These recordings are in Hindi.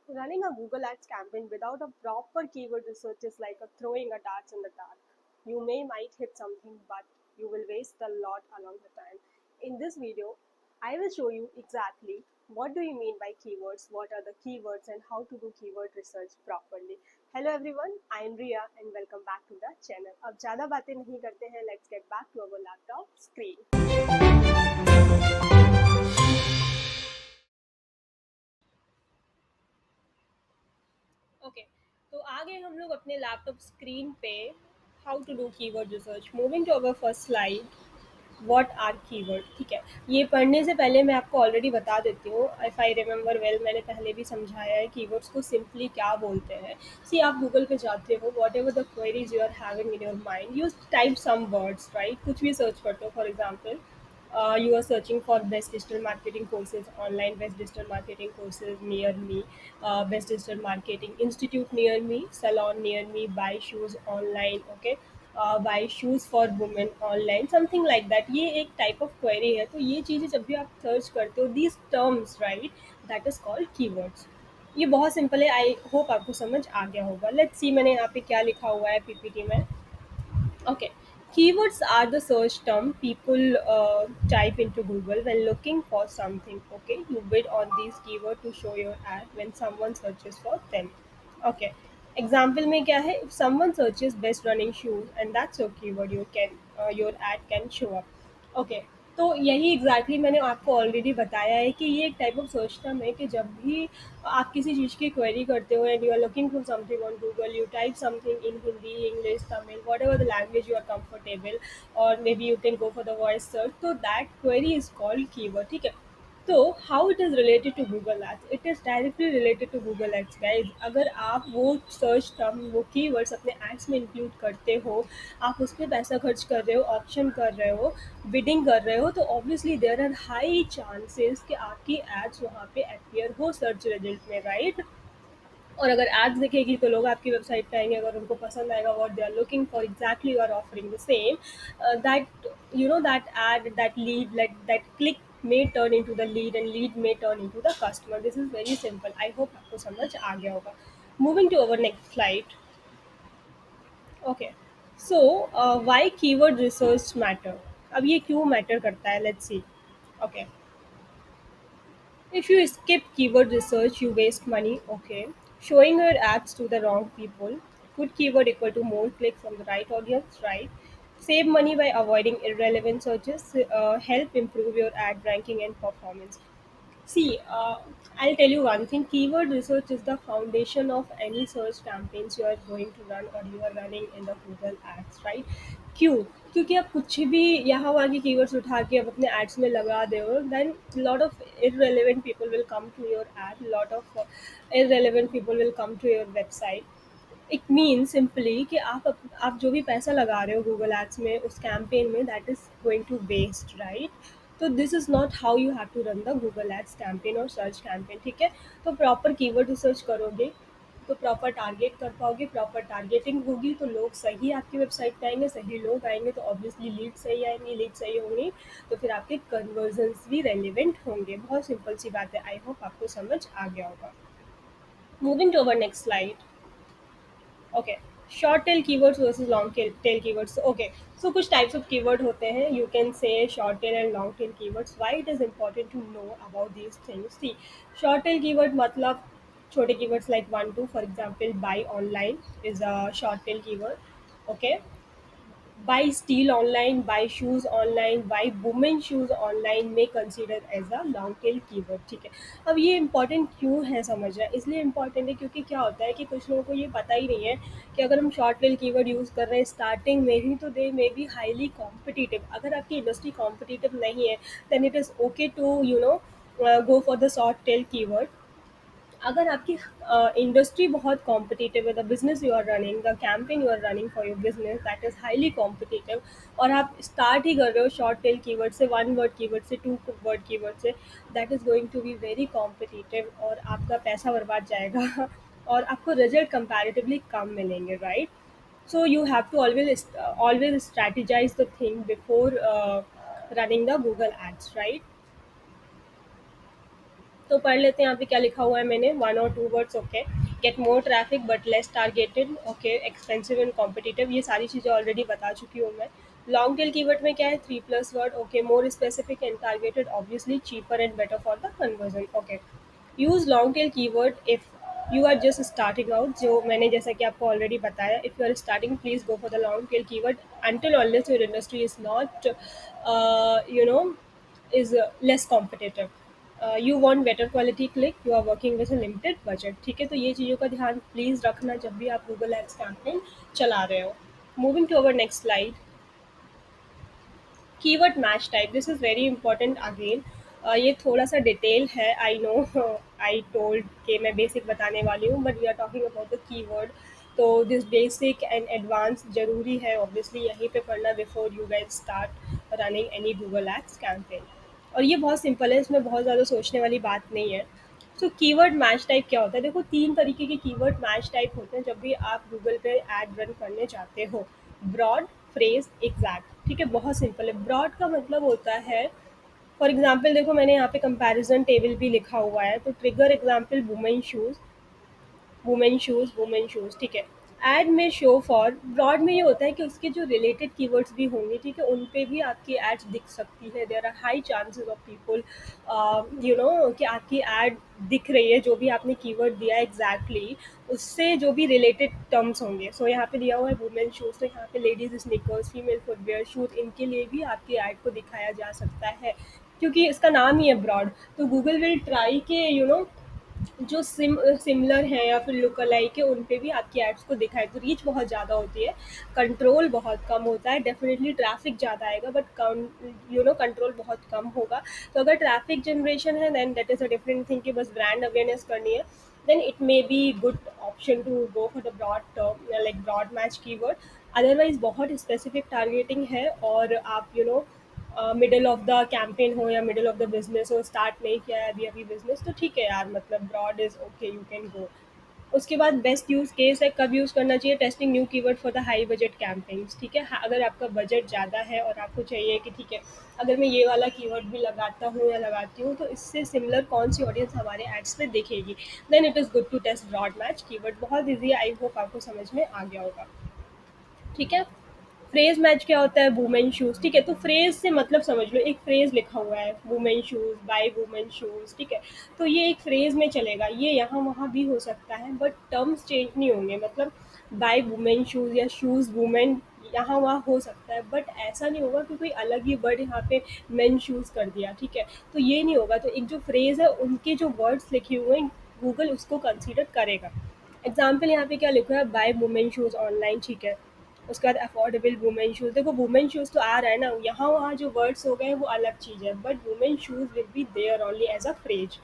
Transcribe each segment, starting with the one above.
Running a Google Ads campaign without a proper keyword research is like a throwing a darts in the dark. You might hit something, but you will waste a lot along the time. In this video, I will show you exactly what do you mean by keywords, what are the keywords, and how to do keyword research properly. Hello everyone, I am Ria and welcome back to the channel. अब ज़्यादा बातें नहीं करते हैं, let's get back to our laptop screen. Okay तो आ गए हम लोग अपने लैपटॉप स्क्रीन पे how to do keyword research moving to our first slide what are keyword ठीक है ये पढ़ने से पहले मैं आपको ऑलरेडी बता देती हूँ इफ़ आई रिमेंबर वेल मैंने पहले भी समझाया है कीवर्ड्स को सिंपली क्या बोलते हैं सी आप गूगल पे जाते हो whatever the queries you are having in your mind you type some words right कुछ भी सर्च करते हो for example you are searching for best digital marketing courses online best digital marketing courses near me best digital marketing institute near me salon near me buy shoes online okay buy shoes for women online something like that ये एक type of query है तो ये चीज़ें जब भी आप सर्च करते हो these terms right that is called keywords ये बहुत सिंपल है आई होप आपको समझ आ गया होगा लेट्स सी मैंने यहाँ पे क्या लिखा हुआ है पीपीटी में Okay. Keywords are the search term people type into Google when looking for something. Okay. You bid on these keywords to show your ad when someone searches for them. Okay. Example में क्या है? If someone searches best running shoes and that's your keyword, your ad can show up. Okay तो यही एग्जैक्टली मैंने आपको ऑलरेडी बताया है कि ये एक टाइप ऑफ सर्च टर्म है कि जब भी आप किसी चीज़ की क्वेरी करते हो and you are looking for something on Google you type something in Hindi English Tamil whatever the language you are comfortable और maybe you can go for the voice search तो that query is called keyword ठीक है तो how it is related to Google ads it is directly related to Google ads guys अगर आप वो सर्च टर्म वो कीवर्ड्स अपने एड्स में इंक्लूड करते हो आप उस पर पैसा खर्च कर रहे हो ऑप्शन कर रहे हो बिडिंग कर रहे हो तो obviously there are high chances कि आपकी एड्स वहाँ पे अपीयर हो सर्च रिजल्ट में राइट और अगर एड्स दिखेगी तो लोग आपकी वेबसाइट पे आएंगे अगर उनको पसंद आएगा what they are looking for exactly you are offering the same that you know that ad that lead like that click may turn into the lead and lead may turn into the customer this is very simple I hope आपको समझ आ गया होगा moving to our next slide okay so why keyword research matter अब ये क्यों मैटर करता है let's see okay if you skip keyword research you waste money okay showing your ads to the wrong people good keyword equal to more clicks from the right audience right save money by avoiding irrelevant searches help improve your ad ranking and performance See, I'll tell you one thing. Keyword research is the foundation of any search campaigns you are going to run or you are running in the Google Ads, right? क्यों? क्योंकि आप कुछ भी यहाँ वहाँ की keywords उठा के आप अपने ads में लगा दे हो, then lot of irrelevant people will come to your ad, lot of irrelevant people will come to your website. It mean simply कि आप जो भी पैसा लगा रहे हो गूगल एड्स में उस कैंपेन में that is going to waste right तो this is not how you have to run the Google ads campaign और सर्च कैंपेन ठीक है तो प्रॉपर कीवर्ड रिसर्च करोगे तो प्रॉपर टारगेट कर पाओगे प्रॉपर टारगेटिंग होगी तो लोग सही आपकी वेबसाइट पे आएंगे सही लोग आएंगे तो ऑब्वियसली लीड सही आएंगी लीड सही होंगी तो फिर आपके कन्वर्जन्स भी रेलिवेंट होंगे बहुत सिंपल सी बात है आई होप आपको समझ आ गया होगा moving to our next slide okay short tail keywords versus long tail keywords okay so कुछ टाइप्स ऑफ कीवर्ड होते हैं you can say short tail and long tail keywords why it is important to know about these things see short tail keyword मतलब छोटे keywords like one two for example buy online is a short tail keyword okay buy steel online, buy shoes online, buy women shoes online may consider as a long tail keyword ठीक है अब ये इंपॉर्टेंट क्यों है समझना इसलिए इंपॉर्टेंट है क्योंकि क्या होता है कि कुछ लोगों को ये पता ही नहीं है कि अगर हम शॉर्ट टेल कीवर्ड यूज़ कर रहे हैं स्टार्टिंग में ही तो they may be highly competitive अगर आपकी इंडस्ट्री कॉम्पिटिटिव नहीं है then it is okay to go for the short tail keyword अगर आपकी इंडस्ट्री बहुत कॉम्पिटिटिव है the business you are running the campaign you are running for your business that is highly competitive और आप स्टार्ट ही कर रहे हो शॉर्ट टेल कीवर्ड से वन वर्ड कीवर्ड से टू वर्ड कीवर्ड से that is going to be very competitive और आपका पैसा बर्बाद जाएगा और आपको रिजल्ट कंपैरेटिवली कम मिलेंगे right so you have to always strategize the thing before running the google ads right तो पढ़ लेते हैं यहाँ पे क्या लिखा हुआ है मैंने, 1 और 2 words. Okay, get more traffic but less targeted, okay, expensive and competitive, ये सारी चीज़ें ऑलरेडी बता चुकी हूँ मैं। लॉन्ग टेल कीवर्ड में क्या है, 3+ word, okay, more specific and targeted, obviously cheaper and better for the conversion. Okay, use long tail keyword if you are just starting out, जो मैंने जैसा कि आपको ऑलरेडी बताया, if you are starting please go for the long tail keyword until unless your industry is not you know is less competitive. You want better quality click, you are working with a limited budget, ठीक है, तो ये चीज़ों का ध्यान प्लीज़ रखना जब भी आप गूगल एड्स कैंपेन चला रहे हो। Moving to our next slide, keyword match type, this is very important again. ये थोड़ा सा डिटेल है, आई नो, आई टोल्ड कि मैं बेसिक बताने वाली हूँ, but we are talking about the keyword, तो दिस बेसिक एंड एडवांस जरूरी है ऑब्वियसली यहीं पे पढ़ना before you guys start running any Google ads campaign. और ये बहुत सिंपल है, इसमें बहुत ज़्यादा सोचने वाली बात नहीं है। सो कीवर्ड मैच टाइप क्या होता है, देखो 3 तरीके के कीवर्ड मैच टाइप होते हैं जब भी आप गूगल पे ऐड रन करने जाते हो, ब्रॉड, फ्रेज, एग्जैक्ट, ठीक है, बहुत सिंपल है। ब्रॉड का मतलब होता है, फॉर एग्जाम्पल देखो मैंने यहाँ पे कंपैरिजन टेबल भी लिखा हुआ है, तो trigger example women shoes, women shoes, ठीक है। ऐड में शो फॉर, ब्रॉड में ये होता है कि उसके जो रिलेटेड कीवर्ड्स भी होंगे, ठीक है, उन पे भी आपकी एड्स दिख सकती है। There are high chances of people you know कि आपकी एड दिख रही है, जो भी आपने कीवर्ड दिया है एग्जैक्टली उससे जो भी रिलेटेड टर्म्स होंगे। सो यहाँ पे दिया हुआ है वुमेन शूज़, तो यहाँ पे ladies sneakers, female footwear, shoes, इनके लिए भी आपकी एड को दिखाया जा सकता है, क्योंकि इसका नाम ही है ब्रॉड। तो गूगल विल ट्राई के जो सिमिलर हैं या फिर लुक अलाइक है, उन पे भी आपकी एड्स को दिखाए, तो रीच बहुत ज़्यादा होती है, कंट्रोल बहुत कम होता है। डेफिनेटली ट्रैफिक ज़्यादा आएगा बट कंट्रोल बहुत कम होगा। तो अगर ट्रैफिक जनरेशन है then that is a different thing, कि बस ब्रांड अवेयरनेस करनी है, then it may be good option to go for the broad term, like broad match keyword. Otherwise बहुत स्पेसिफिक टारगेटिंग है और आप मिडल ऑफ द कैंपेन हो या मिडल ऑफ द बिजनेस हो, स्टार्ट नहीं किया है अभी अभी बिजनेस, तो ठीक है यार, मतलब broad is okay, you can go. उसके बाद बेस्ट यूज केस है, कब यूज़ करना चाहिए, testing new keyword for the high budget campaigns, ठीक है। हाँ, अगर आपका बजट ज़्यादा है और आपको चाहिए कि ठीक है, अगर मैं ये वाला कीवर्ड भी लगाता हूँ या लगाती हूँ तो इससे सिमिलर कौन सी ऑडियंस हमारे एड्स पे देखेगी, then it is good to test broad match keyword. बहुत ईजी है, आई होप आपको समझ में आ गया होगा, ठीक है। फ्रेज मैच क्या होता है, वुमेन शूज, ठीक है, तो फ्रेज से मतलब समझ लो, एक फ्रेज लिखा हुआ है women shoes, by women shoes, ठीक है, तो ये एक फ्रेज में चलेगा, ये यहाँ वहाँ भी हो सकता है बट टर्म्स चेंज नहीं होंगे। मतलब बाय वुमेन शूज या शूज वुमेन यहाँ वहाँ हो सकता है, बट ऐसा नहीं होगा कि कोई अलग ही वर्ड यहाँ पे मेन शूज कर दिया, ठीक है, तो ये नहीं होगा। तो एक जो फ्रेज है उनके जो वर्ड्स लिखे हुए हैं गूगल उसको कंसीडर करेगा। एग्जाम्पल यहाँ पे क्या लिखा है, बाय वुमेन शूज ऑनलाइन, ठीक है, उसके बाद अफोर्डेबल वुमेन शूज़, देखो वुमेन शूज़ तो आ रहा है ना, यहाँ वहाँ जो वर्ड्स हो गए हैं वो अलग चीज़ है, but women shoes will be there only as a phrase.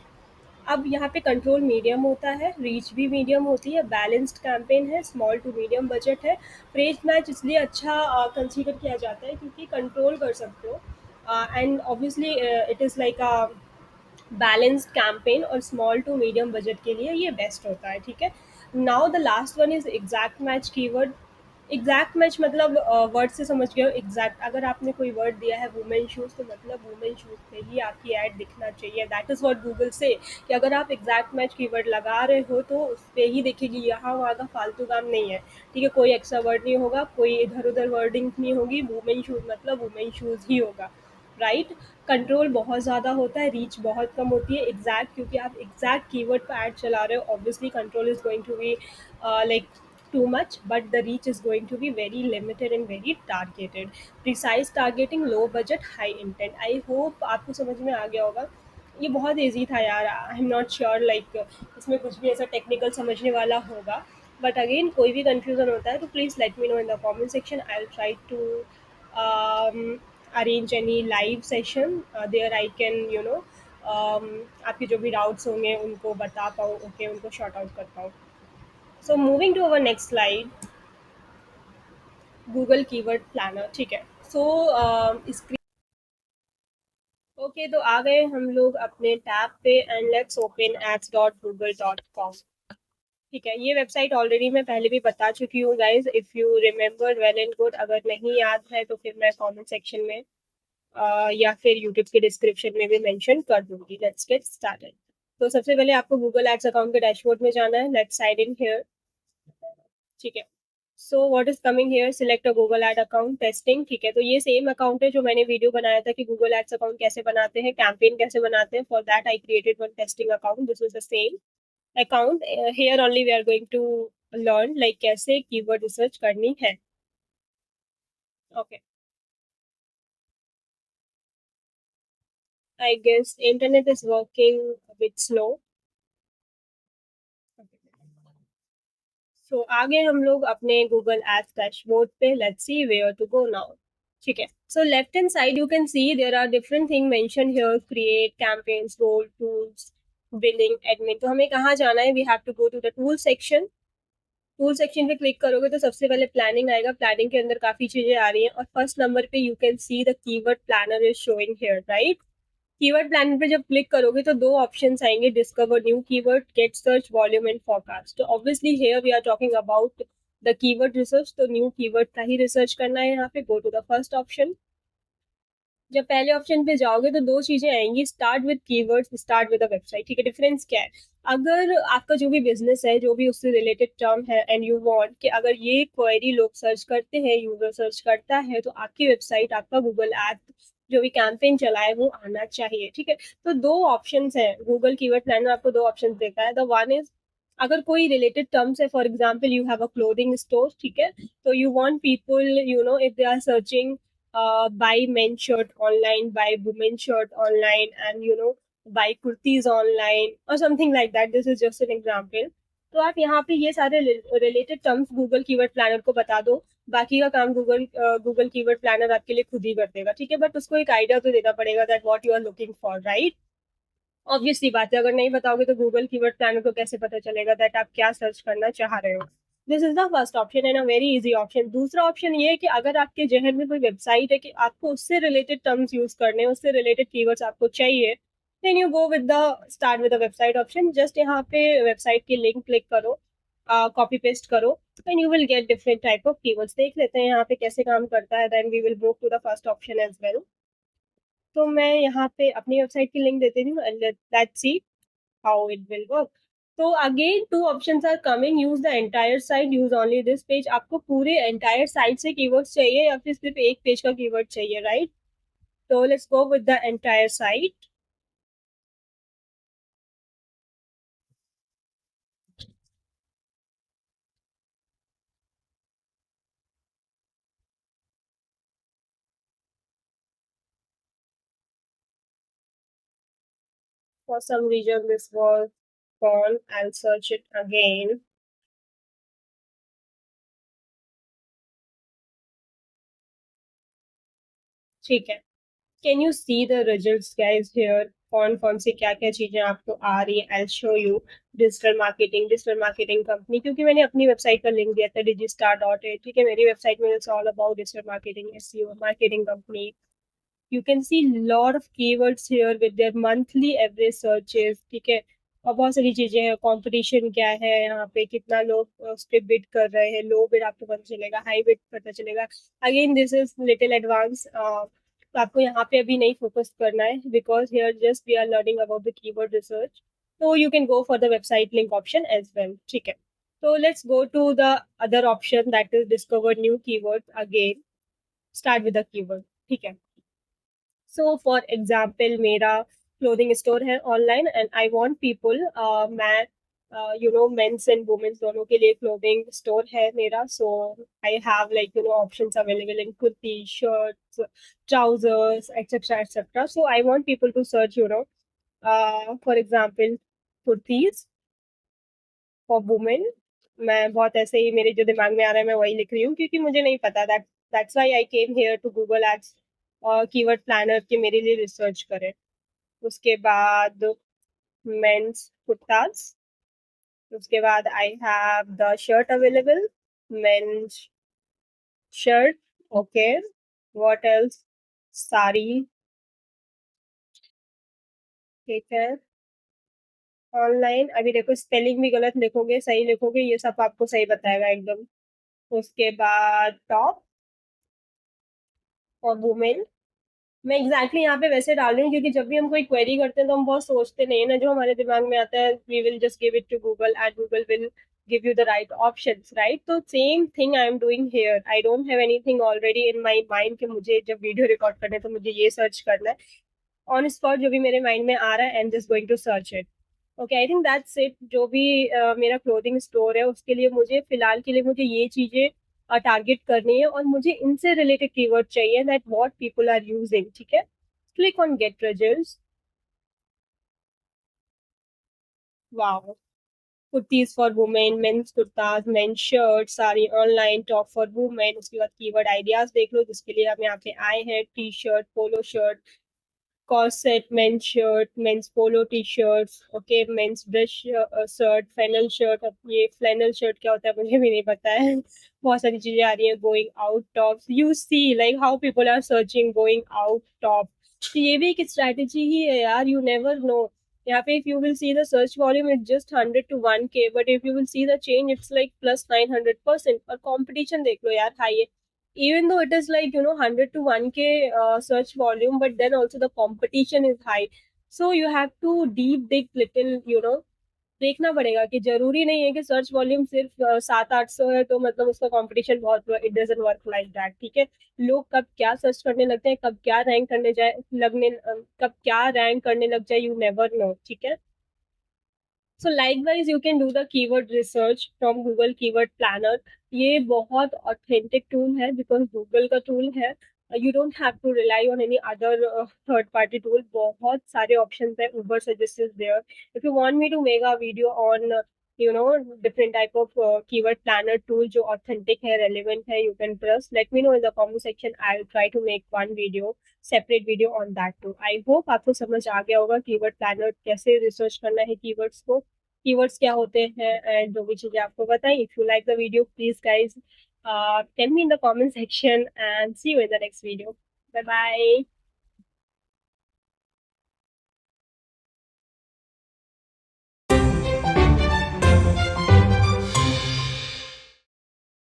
अब यहाँ पे कंट्रोल मीडियम होता है, रीच भी मीडियम होती है, बैलेंस्ड कैंपेन है, स्मॉल टू मीडियम बजट है। फ्रेज मैच इसलिए अच्छा कंसीडर किया जाता है क्योंकि कंट्रोल कर सकते हो, and obviously it is like a balanced campaign, और स्मॉल टू मीडियम बजट के लिए ये बेस्ट होता है, ठीक है। Now the last one is exact match keyword. Exact match मतलब वर्ड से समझ गए हो, एग्जैक्ट, अगर आपने कोई वर्ड दिया है वुमेन शूज़ तो मतलब वुमेन शूज़ पे ही आपकी ऐड दिखना चाहिए, दैट इज़ व्हाट गूगल से, कि अगर आप एग्जैक्ट मैच कीवर्ड लगा रहे हो तो उस पे ही दिखेगी, यहाँ वहाँ का फालतू काम नहीं है, ठीक है, कोई एक्स्ट्रा वर्ड नहीं होगा, कोई इधर उधर वर्डिंग नहीं होगी, वुमेन शूज़ मतलब वुमेन शूज़ ही होगा, राइट। कंट्रोल बहुत ज़्यादा होता है, रीच बहुत कम होती है। एग्जैक्ट, क्योंकि आप एग्जैक्ट कीवर्ड पर ऐड चला रहे हो, obviously control is going to be like too much, but the reach is going to be very limited and very targeted. Precise targeting, low budget, high intent. I hope आपको समझ में आ गया होगा। ये बहुत ईजी था यार, I am not sure like इसमें कुछ भी ऐसा टेक्निकल समझने वाला होगा, बट अगेन कोई भी कंफ्यूजन होता है तो please let me know in the comment section, I will try to arrange any live session there I can आपके जो भी डाउट्स होंगे उनको बता पाऊँ, ओके, उनको शॉर्ट आउट कर पाऊँ। So moving to our next slide, Google keyword planner, ठीक है। सो स्क्रीन, ओके, तो आ गए हम लोग अपने टैब पे, एंड लेट्स ओपन ads.google.com, ठीक है। ये वेबसाइट ऑलरेडी मैं पहले भी बता चुकी हूँ guys, if you remember well and good, अगर नहीं याद है तो फिर मैं कमेंट सेक्शन में या फिर यूट्यूब के डिस्क्रिप्शन में भी मेंशन कर दूंगी। Let's get started. तो सबसे पहले आपको गूगल एड्स अकाउंट के डैशबोर्ड में जाना है, लेट्स साइन इन हियर, ठीक है। So what is coming here, select a Google ad account testing, ठीक है। तो ये सेम अकाउंट है जो मैंने वीडियो बनाया था कि गूगल एड्स अकाउंट कैसे बनाते हैं, कैंपेन कैसे बनाते हैं, for that I created one testing account, this is the same account. Here only we are going to learn like कैसे कीवर्ड रिसर्च करनी है, okay. I guess internet is working a bit slow, so आगे हम लोग अपने गूगल एड्स डैशबोर्ड पे, let's see where to go now, ठीक है। So left hand side you can see there are different thing mention here, create, campaigns, role, tools, billing, admin. तो हमें कहाँ जाना है, we have to go to the tool section. Tool section पे क्लिक करोगे तो सबसे पहले प्लानिंग आएगा, प्लानिंग के अंदर काफी चीजें आ रही हैं और फर्स्ट नंबर पे you can see the keyword planner is showing here, right. Keyword planner पे जब क्लिक करोगे तो दो ऑप्शंस आएंगे, discover new keyword, get search volume and forecast. तो obviously here we are talking about the keyword research, तो न्यू कीवर्ड का ही रिसर्च करना है यहाँ पे। Go to the first option. जब पहले ऑप्शन पे जाओगे तो दो चीजें आएंगी, start with keywords, start with a website, ठीक है। डिफरेंस क्या है, अगर आपका जो भी बिजनेस है, जो भी उससे रिलेटेड टर्म है एंड यू वांट कि अगर ये क्वेरी लोग सर्च करते हैं, यूजर सर्च करता है, तो आपकी वेबसाइट, आपका गूगल ऐप जो भी कैंपेन चला है वो आना चाहिए, ठीक है। तो दो ऑप्शंस है, गूगल कीवर्ड प्लानर आपको दो ऑप्शन देता है। द वन इज अगर कोई रिलेटेड टर्म्स है, for example you have a clothing store, ठीक है, तो you want people, you know, if they are searching buy men's shirt online, buy women's shirt online, and you know, buy kurtis online or something like that. This is just an example. तो आप यहाँ पे ये सारे related terms Google keyword planner को बता दो, बाकी का काम गूगल कीवर्ड प्लानर आपके लिए खुद ही कर देगा, ठीक है। बट उसको एक आइडिया तो देना पड़ेगा that what you are looking for, right. Obviously बात है, अगर नहीं बताओगे तो गूगल कीवर्ड प्लानर को कैसे पता चलेगा दैट आप क्या सर्च करना चाह रहे हो। This is the first option and a very easy option. दूसरा ऑप्शन ये है कि अगर आपके जहन में कोई वेबसाइट है कि आपको उससे रिलेटेड टर्म्स यूज करने, उससे रिलेटेड कीवर्ड्स आपको चाहिए, then you go with the start with the website option. Just यहाँ पे वेबसाइट की लिंक क्लिक करो, कॉपी पेस्ट करो and you will get different type of keywords. देख लेते हैं यहाँ पे कैसे काम करता है, then we will move to the first option as well. तो मैं यहाँ पे अपनी वेबसाइट की लिंक देती हूँ, let's see how it will work. तो again two options are coming, use the entire site, use only this page. आपको पूरे एंटायर साइट से कीवर्ड्स चाहिए या फिर सिर्फ एक पेज का कीवर्ड चाहिए, राइट। तो let's go with the entire site. For some reason this was gone, I'll search it again, ठीक है। Can you see the results guys here, कौन कौन सी क्या क्या चीजें आपको आ रही है, I show you. Digital marketing company, क्योंकि मैंने अपनी वेबसाइट का लिंक दिया था digistar.in, ठीक है। मेरी वेबसाइट में it's all about digital marketing, SEO, marketing company. You can see lot of keywords here with their monthly average searches, ठीक है। और बहुत सारी चीजें हैं, कंपटीशन क्या है यहाँ पे, कितना लोग उस पे बिड कर रहे हैं, लो बिड आपको पता चलेगा, हाई बिड पता चलेगा। Again this is little advance, तो आपको यहाँ पे अभी नहीं फोकस करना है because here just we are learning about the keyword research. तो you can go for the website link option as well, ठीक है। तो let's go to the other option that is discover new keyword. Again start with the keyword, ठीक है। सो फॉर एग्जाम्पल मेरा क्लोथिंग स्टोर है online and I want people, मैं you know men's and women's दोनों के लिए क्लोथिंग स्टोर है मेरा। So I have like you know options available in kurti, shirts, trousers, etc., etc. So I want people to search, you know, for example, kurtis for women. मैं बहुत ऐसे ही मेरे जो दिमाग में आ रहा है मैं वही लिख रही हूँ क्योंकि मुझे नहीं पता, that's why I came here to Google ads और कीवर्ड प्लानर के मेरे लिए रिसर्च करें। उसके बाद मेंस कुर्ताज, उसके बाद I have the shirt available, men's shirt, okay. What else, sari, ठीक है। ऑनलाइन अभी देखो स्पेलिंग भी गलत लिखोगे सही लिखोगे ये सब आपको सही बताएगा एकदम। उसके बाद टॉप और वुमेन, मैं एग्जैक्टली यहाँ पे वैसे डाल रही हूँ, क्योंकि जब भी हम कोई क्वेरी करते हैं तो हम बहुत सोचते नहीं है ना, जो हमारे दिमाग में आता है we will just give it to Google and Google will give you the right options, right? तो same thing I am doing here, I don't have anything already in my mind कि मुझे जब वीडियो रिकॉर्ड करना है तो मुझे ये सर्च करना है। ऑन स्पॉट जो भी मेरे माइंड में आ रहा है, I am just going to search it. Okay, I think that's it. जो भी मेरा क्लोथिंग स्टोर है उसके लिए मुझे फिलहाल के लिए मुझे ये चीजें टारगेट करनी है, और मुझे इनसे रिलेटेड कीवर्ड चाहिए, that what people are using, ठीक है? Click on get results. Wow, kurtis for women, men's kurtas, men's shirt, sari online, top for women. उसके बाद कीवर्ड आइडियाज देख लो, जिसके लिए हम यहाँ पे आए हैं। T shirt, polo shirt, corset, men's shirt, men's polo t-shirts, okay, men's dress shirt, flannel shirt। अब ये flannel shirt क्या होता है मुझे भी नहीं पता है। बहुत सारी चीजें आ रही है। going out tops, you see like how people are searching going out top। तो ये भी एक स्ट्रैटेजी ही है यार, you never know। यहाँ पे if you will see the search volume it's just 100 to 1K, but if you will see the change it's like plus 900%। और competition देख लो यार, हाई है। Even though it is like 100 to 1K search volume, but then also the competition is high, so you have to deep dig little। देखना पड़ेगा कि जरूरी नहीं है कि सर्च वॉल्यूम सिर्फ 700-800 है तो मतलब उसका कंपटीशन बहुत हुआ। It doesn't work like that, ठीक है? लोग कब क्या सर्च करने लगते हैं, कब क्या रैंक करने जाए लगने कब क्या रैंक करने लग जाए, यू नेवर नो, ठीक है? So likewise you can do the keyword research from Google keyword planner. ये बहुत ऑथेंटिक टूल है बिकॉज गूगल का टूल है। You don't have to rely on any other third party tool. बहुत सारे ऑप्शन है, Ubersuggest is there. If you want me to make a video on different type of keyword planner tool जो ऑथेंटिक है, रेलिवेंट है, you can trust, let me know in the comment section. I will try to make one video, separate video on that too. I hope आपको समझ आ गया होगा कीवर्ड प्लानर कैसे रिसर्च करना है कीवर्ड्स को, कीवर्ड्स क्या होते हैं, एंड जो भी चीजें आपको बताई। If you like the video please guys tell me in the comment section, and see you in the next video. Bye bye.